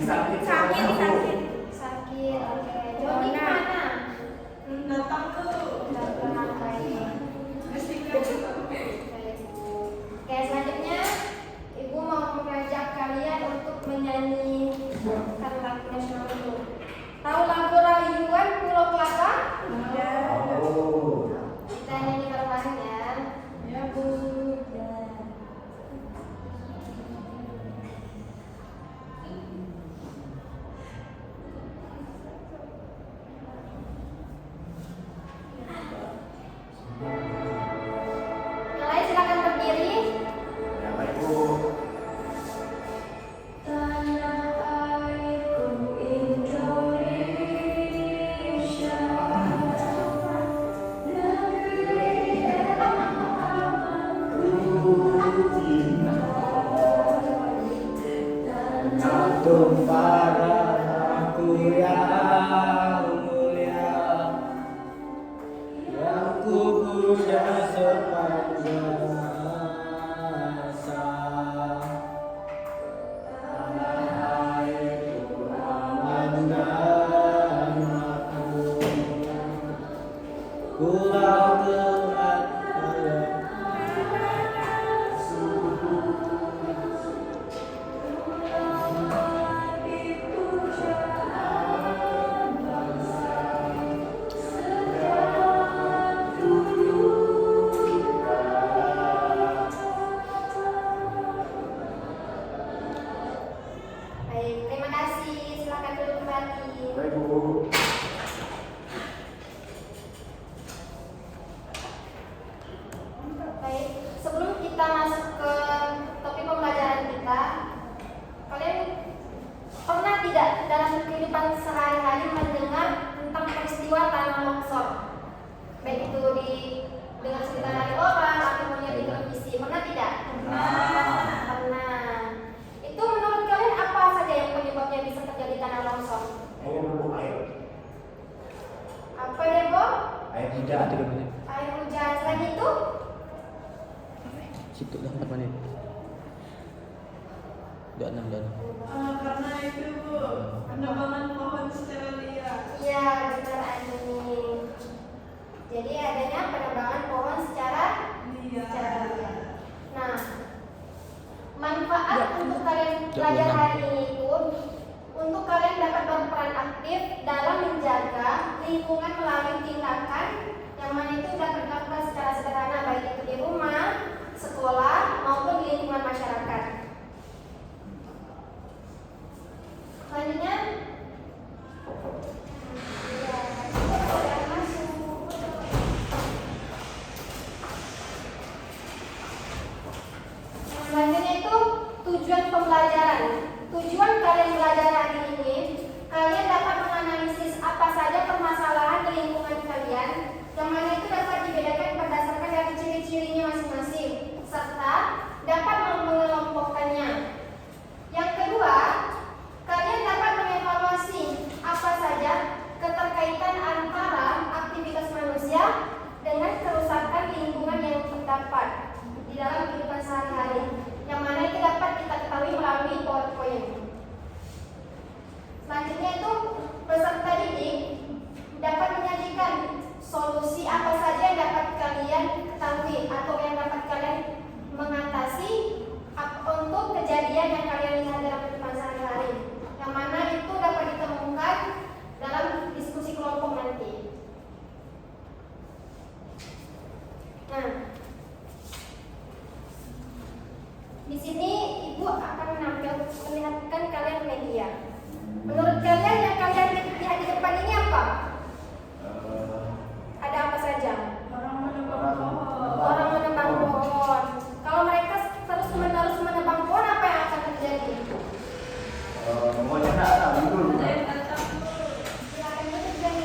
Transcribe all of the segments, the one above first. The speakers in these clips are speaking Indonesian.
sakit. Sakit, oke. Joni mana? Datang ke. Oke, selanjutnya Ibu mau mengajak kalian untuk menyanyi lagu nasional itu. Tahu lagu Rayuan Pulau Kelapa? Kita nyanyi bareng-bareng ya. Ya Bu. Yang lain silakan berdiri. Ya baik Bu. Tanah airku Indonesia, negeri Tumparaku yang mulia, yang ku puja sepanjang masa. Tanah airku aman dan makmur, pulau terat Baik, terima kasih. Silakan duduk kembali. baik Bu. Baik, sebelum kita masuk ke topik pembelajaran kita, kalian pernah tidak dalam kehidupan sehari-hari mendengar tentang peristiwa tanah longsor? Baik itu dengar cerita dari orang ataupun di televisi, pernah tidak? Pernah. Itu menurut kalian apa saja yang penyebabnya bisa terjadi tanah longsor? Ayo Bu, ayo. Apa ya, Bo? Air hujan. Air hujan. Selain itu? Situ dah 4 menit. Udah 6 dan. Karena itu Bu, penebangan pohon secara liar. Iya, benar Ani. Jadi adanya penebangan pohon secara liar. Nah, manfaat untuk kalian belajar hari ini itu untuk kalian dapat berperan aktif dalam menjaga lingkungan melalui tindakan yang mana itu dapat dilakukan secara sederhana baik itu di rumah, sekolah maupun di lingkungan masyarakat. Selanjutnya, selanjutnya itu tujuan pembelajaran. Tujuan kalian belajar hari ini, kalian dapat menganalisis apa saja permasalahan di lingkungan kalian, yang mana itu dapat dibedakan berdasarkan dari ciri-cirinya masing-masing, serta dapat mengelompokkannya. Yang kedua, kalian dapat mengevaluasi apa saja keterkaitan antara aktivitas manusia dengan kerusakan lingkungan yang terdapat di dalam kehidupan sehari-hari, yang mana itu dapat kita ketahui melalui PowerPoint. Selanjutnya itu peserta didik dapat menyajikan solusi apa saja yang dapat kalian ketahui atau yang dapat kalian mengatasi untuk kejadian yang kalian lihat dalam kehidupan sehari-hari, yang mana itu dapat ditemukan dalam diskusi kelompok nanti. Nah, di sini Ibu akan memperlihatkan kalian media. Menurut kalian yang kalian lihat di depan ini apa? Ada apa saja? Orang menebang pohon. Orang menebang pohon. Kalau mereka terus-menerus menebang pohon, apa yang akan terjadi? Pokoknya tak betul. Ada yang datang Bu. Silakan tutup Jani.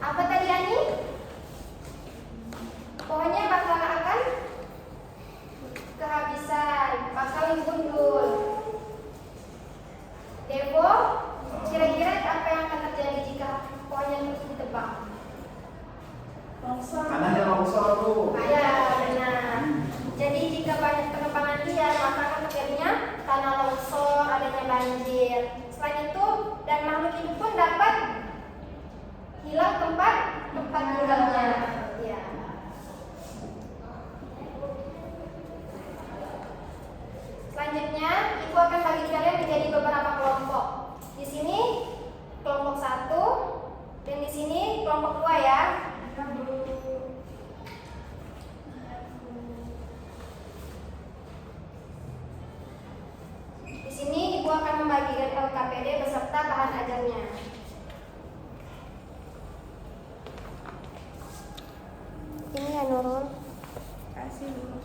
Apa tadi Ani? Pohonnya bakal akan kehabisan, bakal gundul. Devo? Selanjutnya, Ibu akan bagi kalian menjadi beberapa kelompok. Di sini kelompok 1 dan di sini kelompok 2 ya. Di sini Ibu akan membagikan LKPD beserta bahan ajarnya. Ini ya Nurul. Kasih Bu.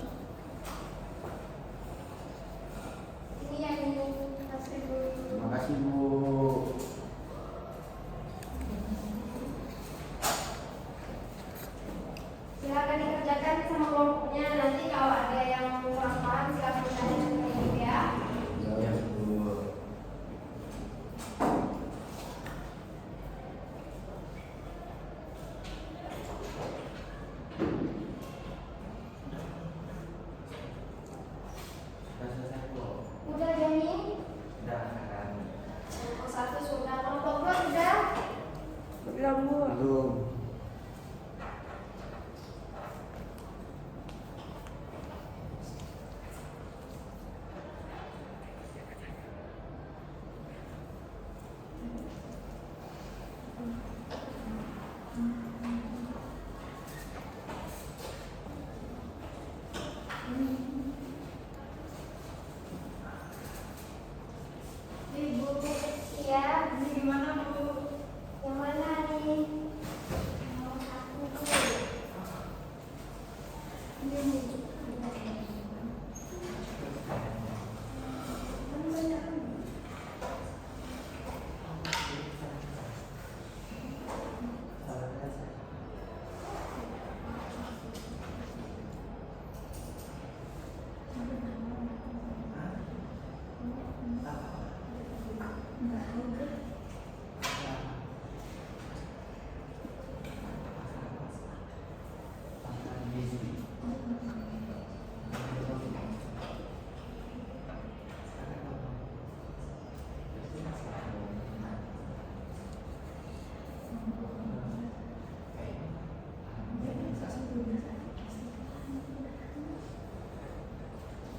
Ini ya ini. Kasih Bu. Terima kasih Bu. Silakan dikerjakan sama kelompoknya. Nanti kalau ada yang kurang paham silakan tanya sama Ibu ya. Ya Bu. Sudah selesai Bu. Udah Jani? Sudah kan. Kelompok 1 sudah, kelompok 2 sudah. Belum Bu. Belum. Ibu, iya. Ini gimana Bu? Yang mana nih? Nomor 1 Bu. Ini.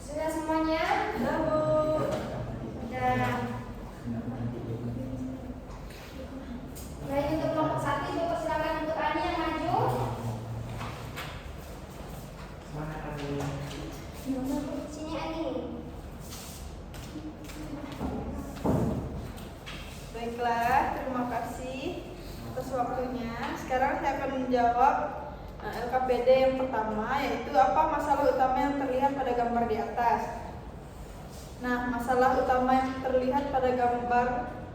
Sudah semuanya? Udah Bu. Udah. Baik, untuk kelompok 1 Ibu persilakan untuk Ani yang maju. Semangat Ani. Sini Ani. Baiklah, terima kasih atas waktunya. Sekarang saya akan menjawab LKPD yang pertama, yaitu apa masalah utama yang terlihat pada gambar di atas. Nah, masalah utama yang terlihat pada gambar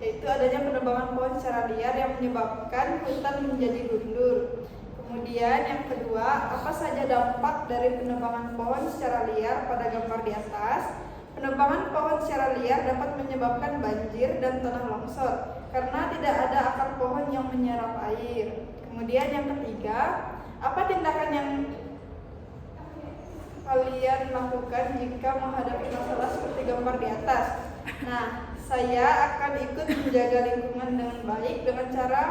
yaitu adanya penebangan pohon secara liar yang menyebabkan hutan menjadi gundul. Kemudian yang kedua, apa saja dampak dari penebangan pohon secara liar pada gambar di atas? Penebangan pohon secara liar dapat menyebabkan banjir dan tanah longsor karena tidak ada akar pohon yang menyerap air. Kemudian yang ketiga, apa tindakan yang kalian lakukan jika menghadapi masalah seperti gambar di atas? Nah, saya akan ikut menjaga lingkungan dengan baik dengan cara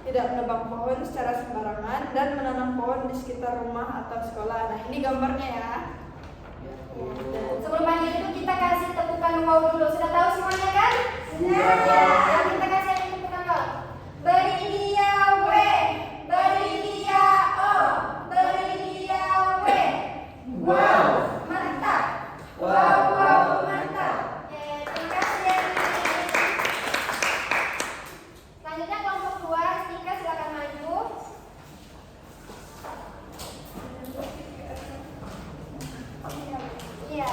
tidak menebang pohon secara sembarangan dan menanam pohon di sekitar rumah atau sekolah. Nah, ini gambarnya ya. Sebelum lanjut itu kita kasih tepukan wow dulu. Sudah tahu semuanya kan? Sudah. Ya, kita kasih yang tepukan wow. Beri dia W, beri dia O, beri dia W. Wow. Mantap. Wow. Wow, mantap. Oke, terima kasih ya. Selanjutnya kelompok 2, Tika silakan maju. Iya.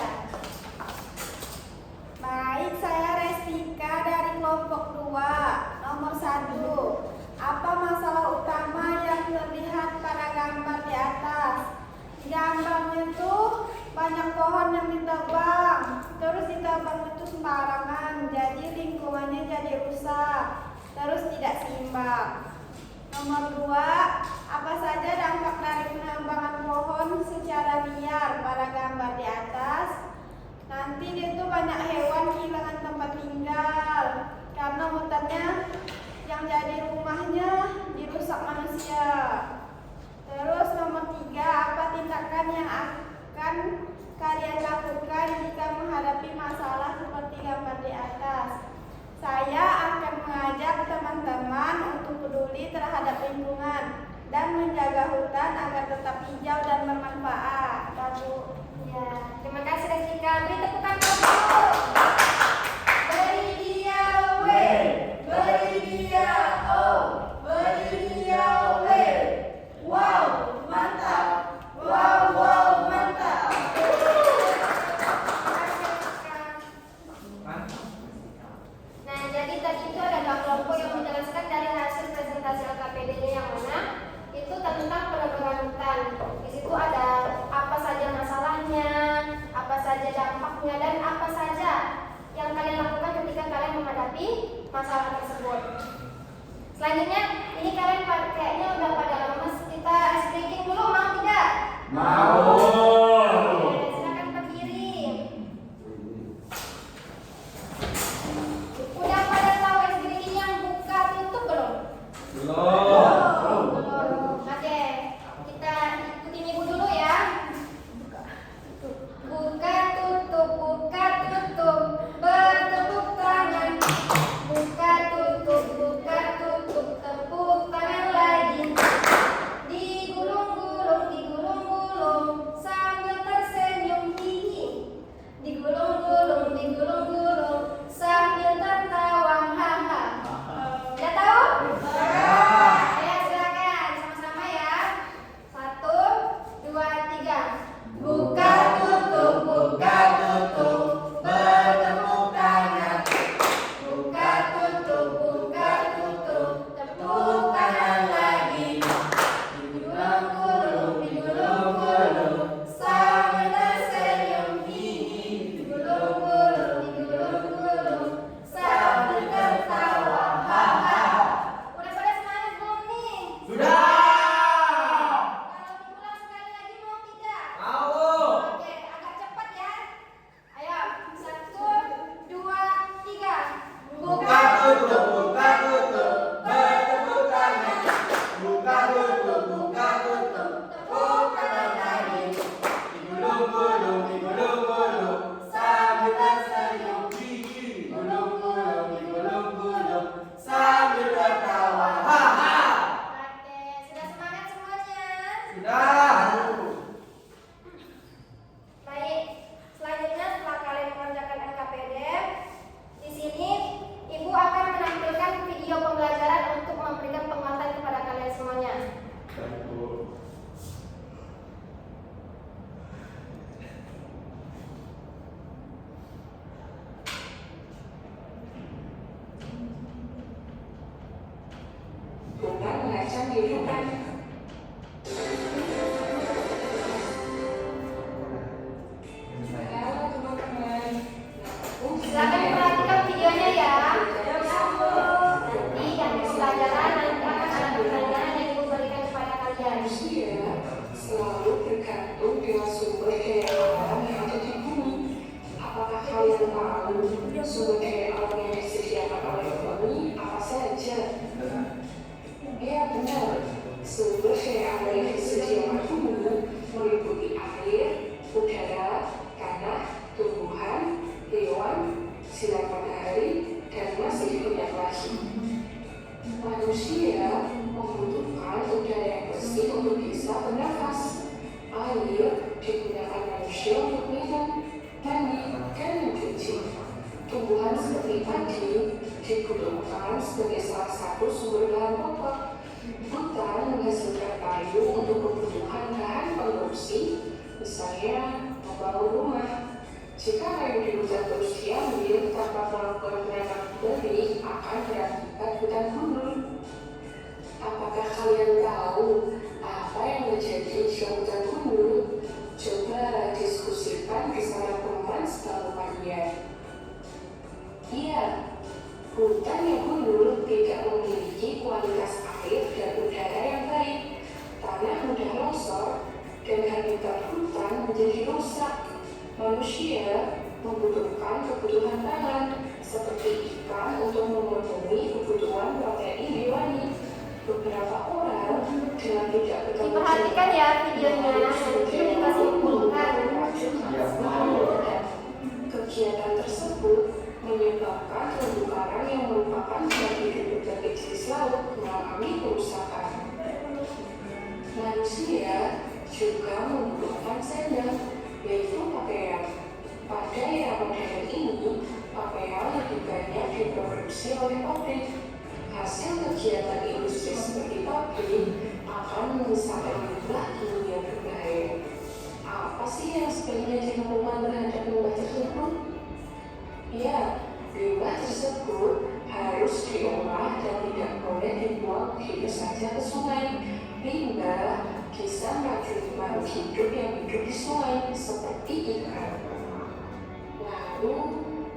Baik, saya Restika dari kelompok 2, nomor 1. Apa masalah utama yang terlihat pada gambar di atas? Di gambarnya itu banyak pohon yang ditebang, terus ditebang itu sembarangan, jadi lingkungannya jadi rusak, terus tidak seimbang. Nomor 2, apa saja dampak dari penebangan pohon secara liar pada gambar di atas? Nanti itu banyak hewan kehilangan tempat tinggal karena hutannya yang jadi rumahnya dirusak manusia. Terus nomor 3, apa tindakan yang akan kalian lakukan jika menghadapi masalah seperti gambar di atas? Saya akan mengajak teman-teman untuk peduli terhadap lingkungan dan menjaga hutan agar tetap hijau dan bermanfaat. Lalu, Ya, terima kasih Restika. Beri tepukan dulu. Beri dia W, beri dia O, beri dia W. Wow, mantap. Wow, mantap. Mantap. Nah, jadi tadi itu ada dua kelompok yang menjelaskan dari hasil presentasi LKPD-nya yang mana itu tentang penanggulangan hutan. Di situ ada apa saja masalahnya, apa saja dampaknya, dan apa saja yang kalian lakukan ketika kalian menghadapi masalah tersebut. Selanjutnya, ini kalian kayaknya udah pada lemes. Kita ice breaking dulu, mau tidak? Mau. Oke, silakan berdiri. Udah pada tahu ice breaking yang buka tutup belum? Belum. Oke, kita ikutin ibu dulu ya. Buka tutup, bertepuk tangan. Buka tutup, tepuk tangan lagi. Digulung-gulung, sambil tersenyum hihi. Digulung-gulung, sambil tertawa haha. Udah tahu? Ayo silakan sama-sama ya. 1, 2, 3. Buka tutup, bertepuk tangan. Buka tutup, tepuk tangan lagi. Digulung-gulung, sambil tersenyum hihi. Digulung-gulung, sambil tertawa haha. Udah pada semangat belum nih? Sudah. Kalau diulang sekali lagi mau tidak? Mau. Oke, agak cepat ya. Ayo, 1, 2, 3. Buka tutup, bertepuk tangan. Buka tutup, tepuk tangan lagi. Digulung-gulung, sambil tersenyum hihi. Digulung-gulung, sambil tertawa haha. Oke, sudah semangat semuanya? Sudah. Baik, selanjutnya setelah kalian mengerjakan LKPD, di sini Ibu akan menampilkan video pembelajaran untuk memberikan penguatan kepada kalian semuanya. Hutan mengacang kehidupan. Halo teman-teman. Silakan perhatikan videonya ya. Nanti yang pembelajaran nanti akan ada pertanyaan yang Ibu berikan kepada kalian. Manusia selalu tergantung dengan sumber daya alam yang ada di bumi. Apakah kalian tahu sumber daya alam yang disediakan oleh bumi apa saja? Ya benar, sumber daya alam yang disediakan bumi meliputi air, udara, tanah, tumbuhan, hewan, sinar matahari, dan masih banyak lagi. Manusia membutuhkan udara yang bersih untuk bisa bernafas. Air digunakan manusia untuk minum, mandi, dan mencuci. Tumbuhan seperti padi dibutuhkan sebagai salah satu sumber bahan pokok. Hutan menghasilkan kayu untuk kebutuhan bahan konsumsi, misalnya membangun rumah. Jika kayu di hutan terus diambil tanpa melakukan penanam kembali, akan berakibat hutan gundul. Apakah kalian tahu apa yang menjadi hutan gundul? Coba diskusikan bersama teman setahu kalian. Iya, hutan yang gundul tidak memiliki kualitas air dan udara yang baik. Tanah mudah longsor dan habitat hutan menjadi rusak. Manusia membutuhkan kebutuhan pangan seperti ikan untuk memenuhi kebutuhan protein hewani. Beberapa orang dengan tidak bertanggung Diperhatikan ya videonya, nanti dikasih simpulkan. kegiatan industri seperti pabrik akan menyusahkan limbah kimia berbahaya. Apa sih yang sebaiknya dilakukan terhadap limbah tersebut? Ya, limbah tersebut harus diolah dan tidak boleh dibuang begitu saja ke sungai. Limbah bisa meracuni makhluk hidup yang hidup di sungai seperti ikan. Lalu,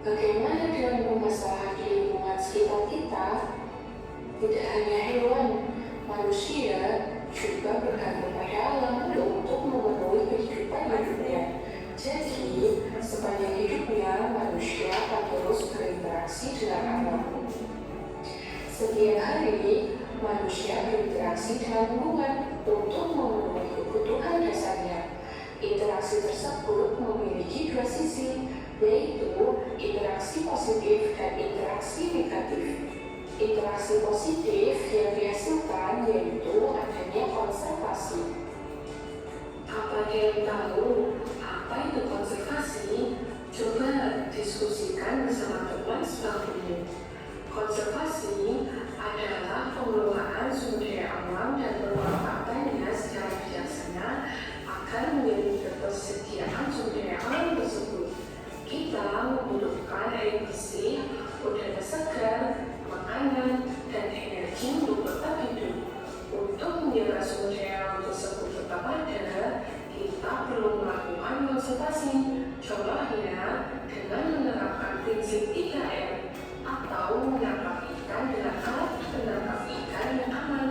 bagaimana dengan permasalahan di lingkungan sekitar kita? Tidak hanya hewan, manusia juga bergantung pada alam untuk memenuhi kehidupan hidupnya. Jadi, sepanjang hidupnya, manusia akan terus berinteraksi dengan alam. Setiap hari, manusia berinteraksi dengan lingkungan untuk memenuhi kebutuhan dasarnya. Interaksi tersebut memiliki dua sisi, yaitu interaksi positif dan interaksi negatif. Interaksi positif yang dihasilkan yaitu adanya konservasi. Apa yang tahu apa itu konservasi? Coba diskusikan bersama teman sebangkumu. Konservasi adalah pengelolaan sumber daya alam dan pemanfaatannya secara bijaksana akan menjadi ketersediaan sumber daya alam tersebut. Kita membutuhkan air bersih, udara segar, makanan, dan energi untuk tetap hidup. Untuk menjaga sumber daya alam tersebut tetap ada, kita perlu melakukan konservasi. Contohnya dengan menerapkan prinsip 3R atau menangkap ikan dengan alat penangkap ikan yang aman.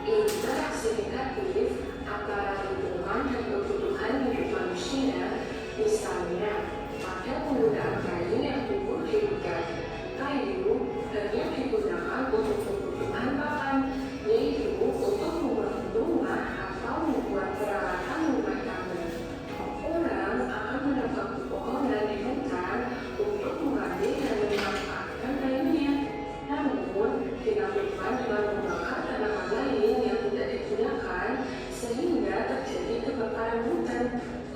Interaksi negatif antara lingkungan dan kebutuhan hidup manusia, misalnya pada penggunaan kayu yang tumbuh di hutan. Kayu hanya digunakan untuk kebutuhan pakan, yaitu untuk membangun rumah atau membuat peralatan rumah tangga. Orang akan menebang pepohonan di hutan untuk mengambil dan memanfaatkan kayunya. Namun, dilakukan dengan membakar tanaman lain yang tidak digunakan sehingga terjadi kebakaran hutan.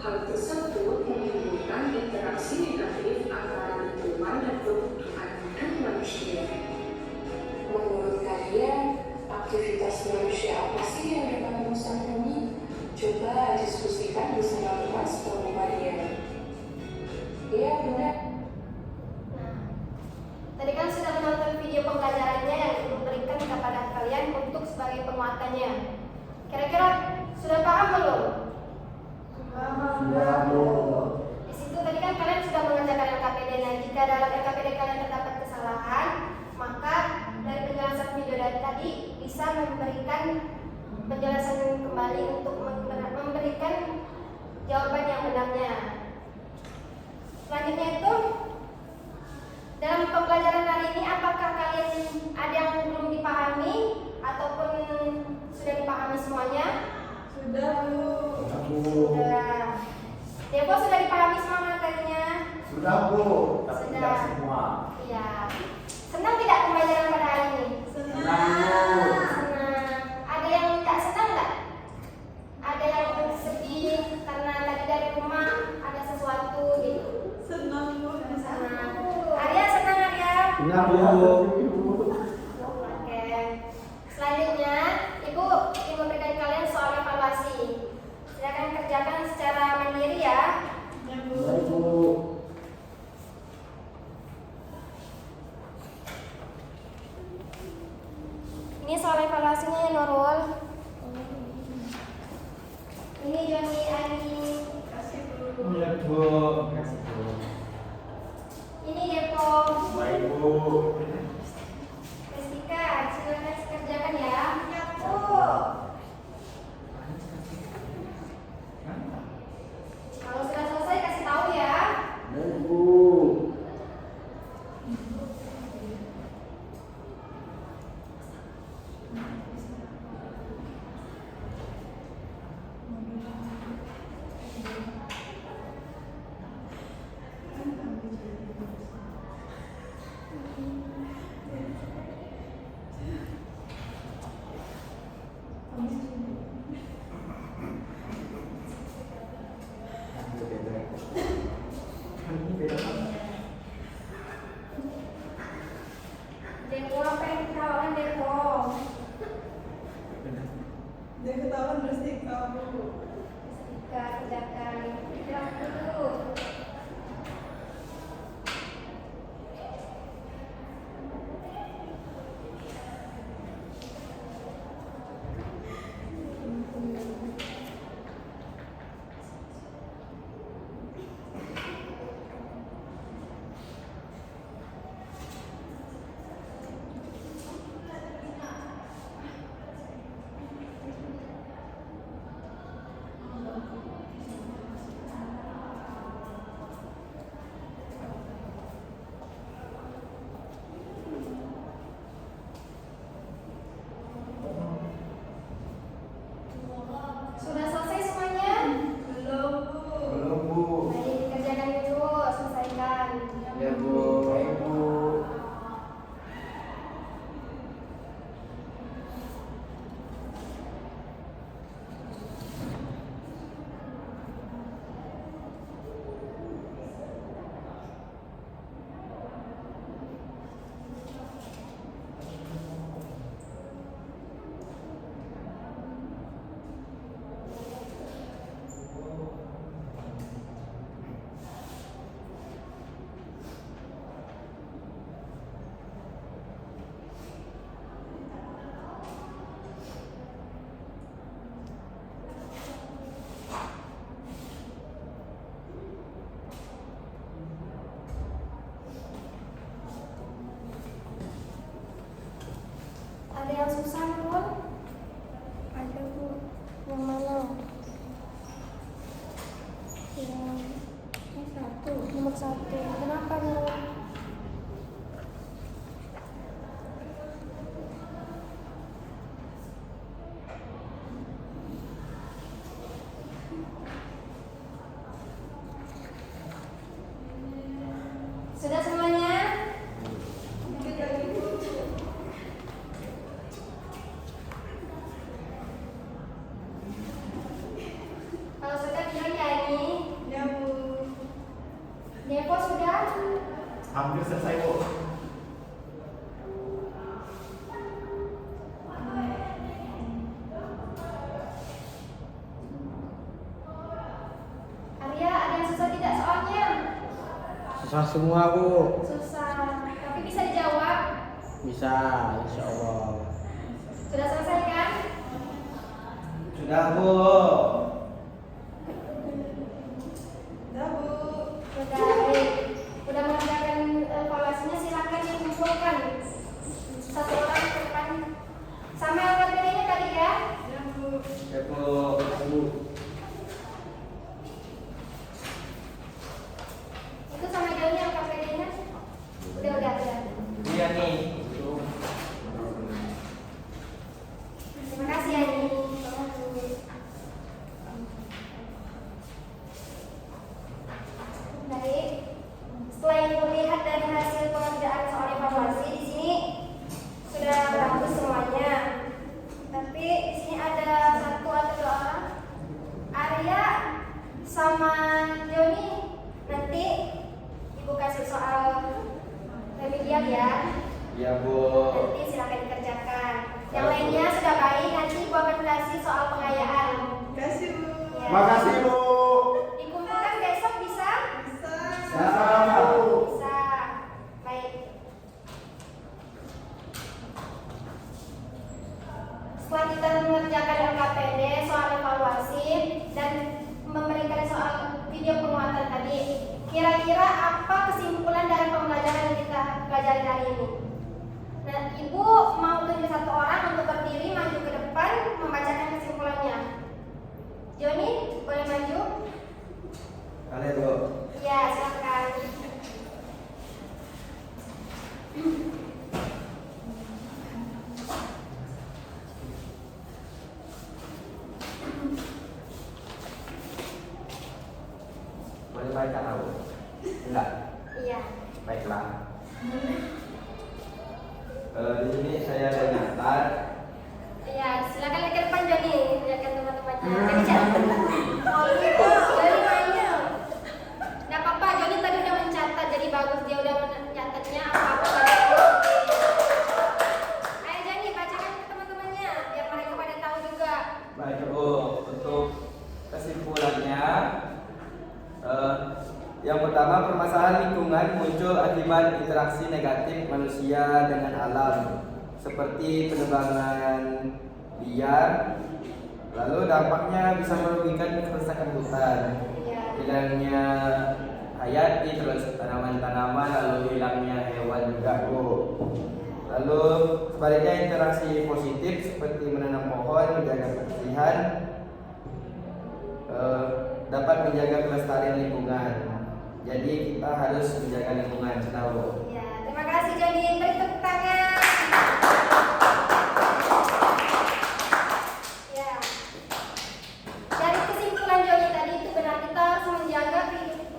Hal tersebut menimbulkan interaksi negatif antara lingkungan dan kebutuhan hidup manusia. Menurut kalian, aktivitas manusia apa sih yang dapat merusak bumi? Coba diskusikan bersama teman sebangku kalian. Iya, benar. Tadi kan sudah menonton video pembelajarannya yang diberikan kepada kalian untuk sebagai penguatannya. Kira-kira sudah paham belum? Di situ tadi kan kalian sudah mengerjakan LKPD. Nah, jika dalam LKPD kalian terdapat kesalahan, maka dari penjelasan video dari tadi bisa memberikan penjelasan kembali untuk memberikan jawaban yang benarnya. Selanjutnya itu, dalam pembelajaran hari ini apakah kalian ada yang belum dipahami ataupun sudah dipahami semuanya? Sudah, Bu. Sudah. Depo sudah dipahami semua materinya? Sudah, Bu. Tapi Sudah. tidak semua. Iya. Senang tidak pembelajaran pada hari ini? Senang, Bu. Senang. Ada yang tak senang nggak? Ada yang sedih karena tadi dari rumah ada sesuatu gitu? Senang, Bu. Senang. Arya senang, Arya? Senang, Bu. Oke. Selanjutnya, Ibu ingin memberikan kalian soal evaluasi. Silakan kerjakan secara mandiri ya. Ya, Bu. Baik, Bu. Ini soal evaluasinya ya, Nurul. Ini Joni Ani. Kasih, Bu. Iya, Bu. Kasih, Bu. Ini Depo. Baik, Bu. Jessica, silakan kerjakan ya. Ya, Bu. Kalau sudah selesai kasih tahu ya. Baik, Bu. yang susah, Nurul? Ada Bu. Yang mana? Yang satu. Nomor 1. Kenapa, Nurul? Sudah semuanya? Kalau sudah bilang ya ini. Ya Bu. Depo sudah? Hampir selesai, Bu. Arya, ada yang susah tidak soalnya? Susah semua, Bu. Susah, tapi bisa dijawab. Bisa, insya Allah. Sudah selesai kan? Sudah, Bu. Dah Bu. Sudah, baik. Udah mengerjakan evaluasinya, silakan dikumpulkan. Satu orang ke depan. Sama LKPD-nya tadi ya? Ya Bu. Ya, Bu. Bu. Itu sama Joni LKPD-nya? Udah. Iya nih. Terima kasih ya ini. Baik. Setelah Ibu lihat dari hasil pengerjaan soal evaluasi di sini sudah bagus semuanya. Tapi di sini ada satu atau dua orang. Arya sama Joni, nanti Ibu kasih soal remedial ya. Iya, Bu. Nanti silakan dikerjakan. Yang lainnya sudah baik, nanti Ibu akan kasih soal pengayaan. Kasih Bu. Ya. Makasih, Bu. Dikumpulkan besok bisa? Bisa. Sama-sama, Bu. Bisa. Baik. Setelah kita mengerjakan LKPD soal evaluasi dan memberikan soal video penguatan tadi, kira-kira apa kesimpulan dari pembelajaran yang kita pelajari hari ini? Nah, Ibu mau tunjuk satu orang untuk berdiri maju ke depan membacakan kesimpulannya. Joni, boleh maju? Kalian, Bu. Ya, silakan. Boleh baca tahu? Enggak. Iya. Baiklah. Di sini saya ada nyatat. Iya, silakan lihat ke depan Joni, lihatkan teman-temannya. Jadi jangan oh gitu, Joni mainnya. Nggak apa-apa, Joni tadi udah mencatat, jadi bagus dia udah mencatatnya apa-apa. Ayo Joni, bacakan ke teman-temannya, biar mereka pada tahu juga. Baik, Bu. Untuk kesimpulannya, yang pertama, permasalahan lingkungan muncul akibat interaksi negatif manusia dengan alam, seperti penebangan liar. Lalu dampaknya bisa merugikan kerusakan hutan, Iya. hilangnya hayati, terus tanaman-tanaman, lalu hilangnya hewan juga, Bu. Lalu sebaliknya interaksi positif seperti menanam pohon, menjaga kebersihan, dapat menjaga kelestarian lingkungan. Jadi kita harus menjaga lingkungan, Bu. Iya, terima kasih Joni, beri tepuk tangan. Ya. Dari kesimpulan Joni tadi itu benar, kita harus menjaga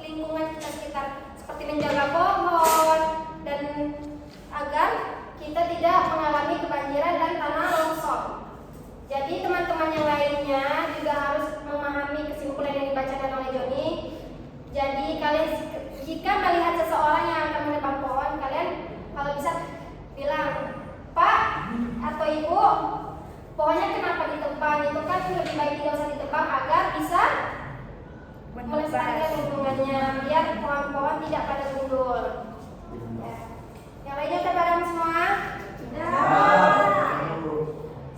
lingkungan kita sekitar, seperti menjaga pohon dan agar kita tidak mengalami kebanjiran dan tanah longsor. Jadi teman-teman yang lainnya juga harus memahami kesimpulan yang dibacakan oleh Joni. Jadi kalian jika melihat seseorang yang akan menebang pohon, kalian kalau bisa bilang, Pak atau Ibu, pohonnya kenapa ditebang? Itu kan lebih baik tidak usah ditebang agar bisa melestarikan lingkungannya, biar pohon-pohon tidak pada gundul. Ya. Yang lainnya udah paham semua?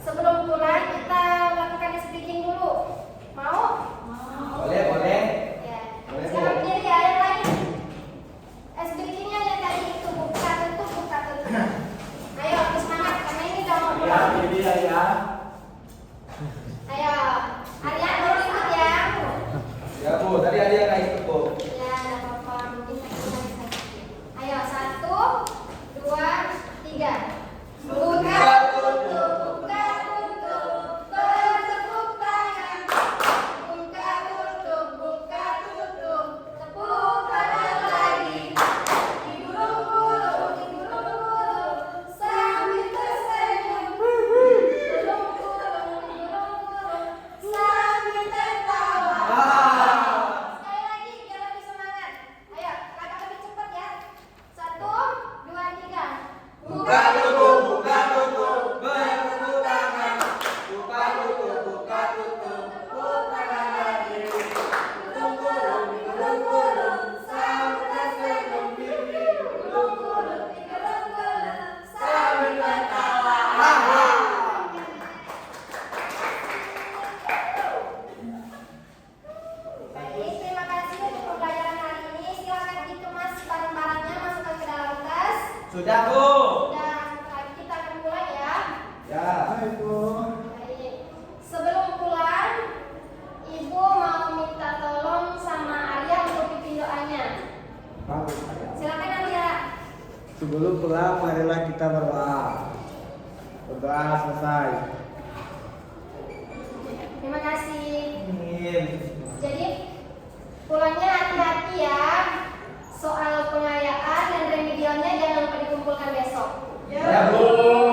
Sebelum pulang kita lakukan speaking dulu. Mau? Boleh. Ya. Boleh, Bu. Sekarang berdiri ya, yang lain. Speakingnya yang tadi itu buka tutup. Ayo, semangat karena ini udah mau pulang. Sudah, Bu. Sudah, setelah kita akan mulai ya. Ya. Baik, Bu. Baik. Sebelum pulang, Ibu mau minta tolong sama Arya untuk pimpin doanya. Bagus, Arya. Silakan Arya. Sebelum pulang, marilah kita berdoa. Berdoa selesai. Terima kasih. Amin. Jadi pulangnya hati-hati ya. Soal pengayaan dan remedialnya jangan lupa dikumpulkan besok. Ya, Bu.